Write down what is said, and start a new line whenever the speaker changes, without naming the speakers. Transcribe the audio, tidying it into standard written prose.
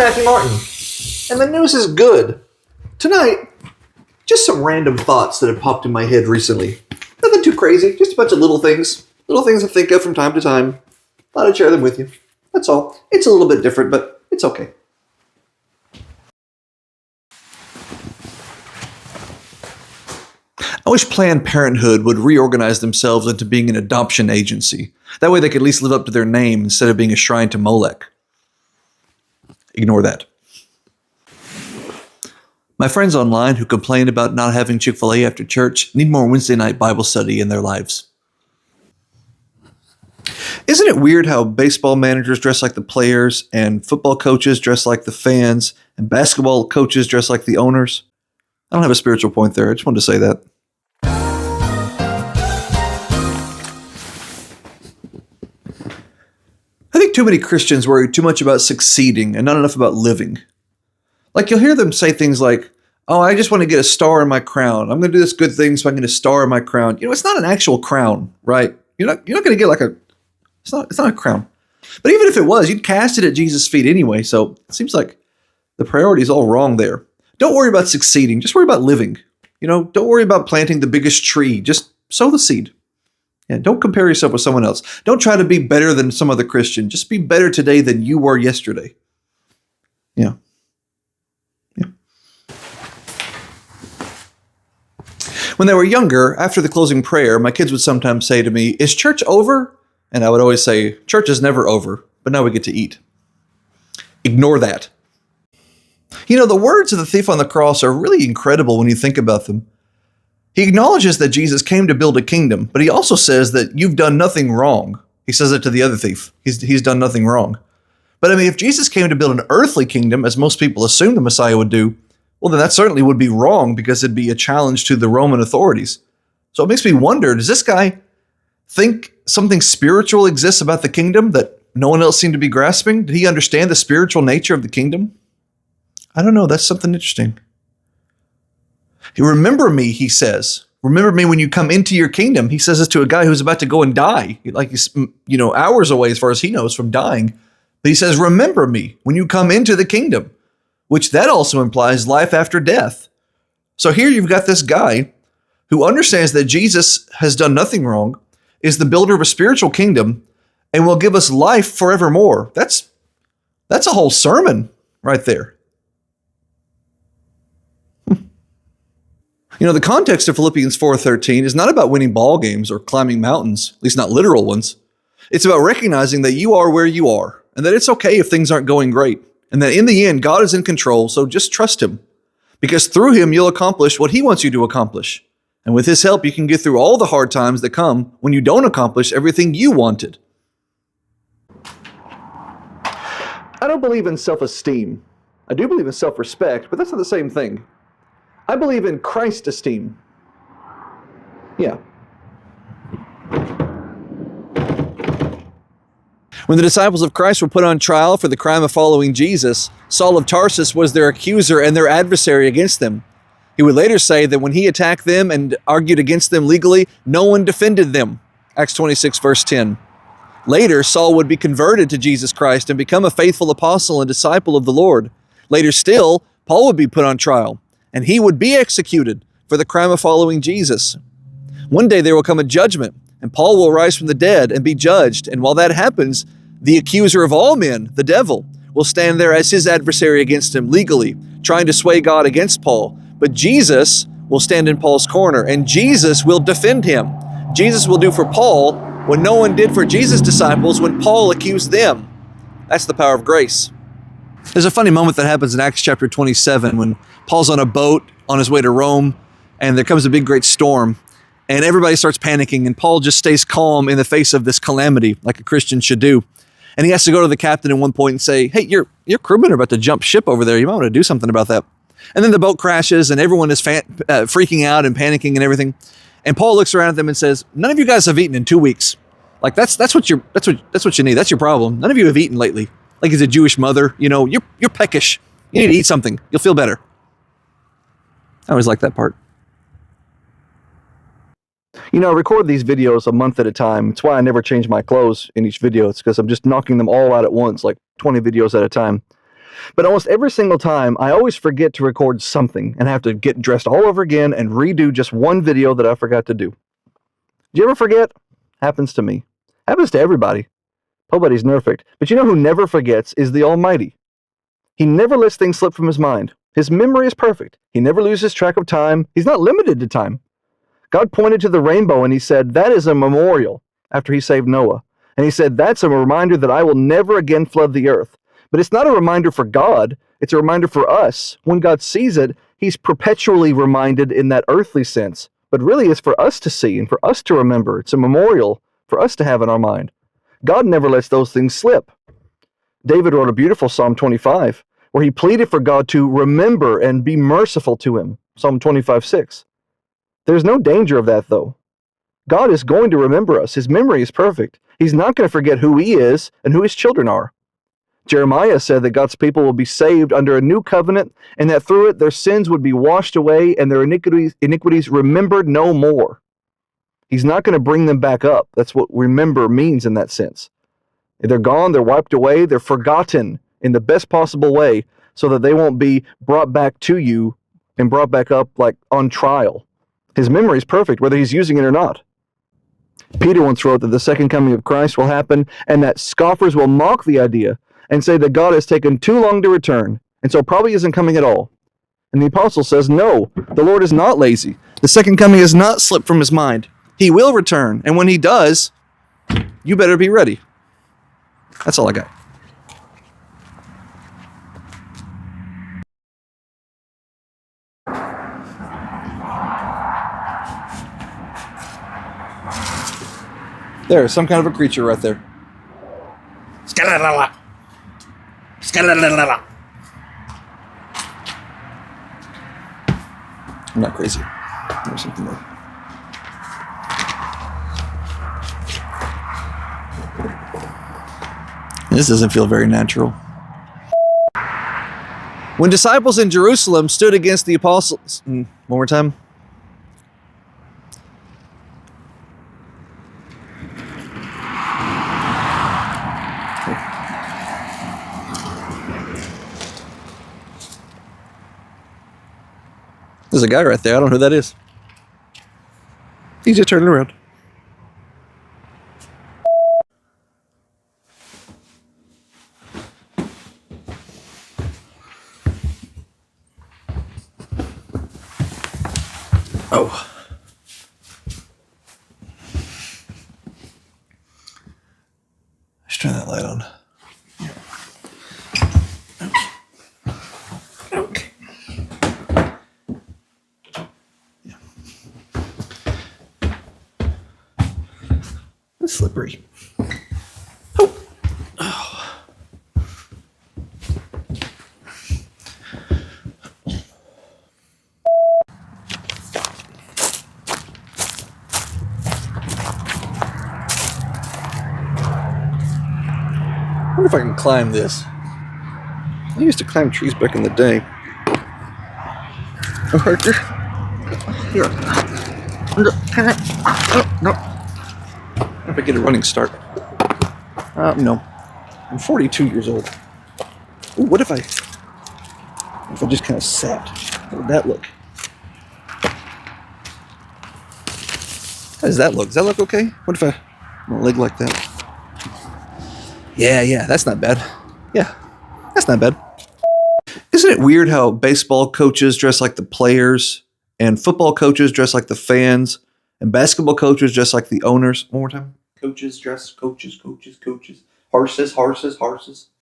Matthew Martin, and the news is good. Tonight, just some random thoughts that have popped in my head recently. Nothing too crazy, just a bunch of little things I think of from time to time. Thought I'd share them with you. That's all. It's a little bit different, but it's okay. I wish Planned Parenthood would reorganize themselves into being an adoption agency. That way they could at least live up to their name instead of being a shrine to Molech. Ignore that. My friends online who complain about not having Chick-fil-A after church need more Wednesday night Bible study in their lives. Isn't it weird how baseball managers dress like the players, and football coaches dress like the fans, and basketball coaches dress like the owners? I don't have a spiritual point there. I just wanted to say that. I think too many Christians worry too much about succeeding and not enough about living. Like, you'll hear them say things like, oh, I just want to get a star in my crown. I'm going to do this good thing so I can get a star in my crown. You know, it's not an actual crown, right? You're not going to get like it's not a crown. But even if it was, you'd cast it at Jesus' feet anyway. So it seems like the priority is all wrong there. Don't worry about succeeding. Just worry about living. You know, don't worry about planting the biggest tree. Just sow the seed. Yeah, don't compare yourself with someone else. Don't try to be better than some other Christian. Just be better today than you were yesterday. Yeah. When they were younger, after the closing prayer, my kids would sometimes say to me, is church over? And I would always say, church is never over, but now we get to eat. Ignore that. You know, the words of the thief on the cross are really incredible when you think about them. He acknowledges that Jesus came to build a kingdom, but he also says that you've done nothing wrong. He says it to the other thief. He's done nothing wrong. But I mean, if Jesus came to build an earthly kingdom, as most people assume the Messiah would do, well, then that certainly would be wrong because it'd be a challenge to the Roman authorities. So it makes me wonder, does this guy think something spiritual exists about the kingdom that no one else seemed to be grasping? Did he understand the spiritual nature of the kingdom? I don't know. That's something interesting. Remember me, he says. Remember me when you come into your kingdom. He says this to a guy who's about to go and die. Like he's, hours away as far as he knows from dying. But he says, remember me when you come into the kingdom, which that also implies life after death. So here you've got this guy who understands that Jesus has done nothing wrong, is the builder of a spiritual kingdom, and will give us life forevermore. That's a whole sermon right there. You know, the context of Philippians 4:13 is not about winning ball games or climbing mountains, at least not literal ones. It's about recognizing that you are where you are and that it's okay if things aren't going great and that in the end, God is in control, so just trust him because through him, you'll accomplish what he wants you to accomplish. And with his help, you can get through all the hard times that come when you don't accomplish everything you wanted. I don't believe in self-esteem. I do believe in self-respect, but that's not the same thing. I believe in Christ esteem. Yeah. When the disciples of Christ were put on trial for the crime of following Jesus, Saul of Tarsus was their accuser and their adversary against them. He would later say that when he attacked them and argued against them legally, no one defended them. Acts 26, verse 10. Later, Saul would be converted to Jesus Christ and become a faithful apostle and disciple of the Lord. Later still, Paul would be put on trial, and he would be executed for the crime of following Jesus. One day there will come a judgment, and Paul will rise from the dead and be judged. And while that happens, the accuser of all men, the devil, will stand there as his adversary against him legally, trying to sway God against Paul. But Jesus will stand in Paul's corner, and Jesus will defend him. Jesus will do for Paul what no one did for Jesus' disciples when Paul accused them. That's the power of grace. There's a funny moment that happens in Acts chapter 27 when Paul's on a boat on his way to Rome, and there comes a big, great storm, and everybody starts panicking, and Paul just stays calm in the face of this calamity, like a Christian should do. And he has to go to the captain at one point and say, hey, your crewmen are about to jump ship over there. You might want to do something about that. And then the boat crashes, and everyone is freaking out and panicking and everything. And Paul looks around at them and says, none of you guys have eaten in 2 weeks. Like that's what you need. That's your problem. None of you have eaten lately. Like as a Jewish mother, you're peckish. You need to eat something. You'll feel better. I always like that part. I record these videos a month at a time. It's why I never change my clothes in each video. It's because I'm just knocking them all out at once, like 20 videos at a time. But almost every single time, I always forget to record something and have to get dressed all over again and redo just one video that I forgot to do. Do you ever forget? Happens to me. Happens to everybody. Nobody's perfect. But you know who never forgets is the Almighty. He never lets things slip from his mind. His memory is perfect. He never loses track of time. He's not limited to time. God pointed to the rainbow and he said, that is a memorial, after he saved Noah. And he said, that's a reminder that I will never again flood the earth. But it's not a reminder for God. It's a reminder for us. When God sees it, he's perpetually reminded in that earthly sense. But really it's for us to see and for us to remember. It's a memorial for us to have in our mind. God never lets those things slip. David wrote a beautiful Psalm 25, where he pleaded for God to remember and be merciful to him. Psalm 25:6. There's no danger of that, though. God is going to remember us. His memory is perfect. He's not going to forget who he is and who his children are. Jeremiah said that God's people will be saved under a new covenant, and that through it their sins would be washed away and their iniquities remembered no more. He's not going to bring them back up. That's what remember means in that sense. They're gone, they're wiped away, they're forgotten in the best possible way so that they won't be brought back to you and brought back up like on trial. His memory is perfect, whether he's using it or not. Peter once wrote that the second coming of Christ will happen and that scoffers will mock the idea and say that God has taken too long to return and so probably isn't coming at all. And the apostle says, no, the Lord is not lazy. The second coming has not slipped from his mind. He will return, and when he does, you better be ready. That's all I got. There's some kind of a creature right there. I'm not crazy. There's something there. This doesn't feel very natural. When disciples in Jerusalem stood against the apostles... One more time. There's a guy right there. I don't know who that is. He's just turning around. Oh. Let's turn that light on. Okay. Yeah. It's slippery. Oh. Oh. I wonder if I can climb this. I used to climb trees back in the day. Oh, right there. Here. No. If I get a running start. No. I'm 42 years old. Ooh, what if I just kind of sat? How would that look? How does that look? Does that look okay? What if I a leg like that? Yeah, that's not bad. Yeah, that's not bad. Isn't it weird how baseball coaches dress like the players, and football coaches dress like the fans, and basketball coaches dress like the owners? One more time. Coaches dress, coaches. Horses.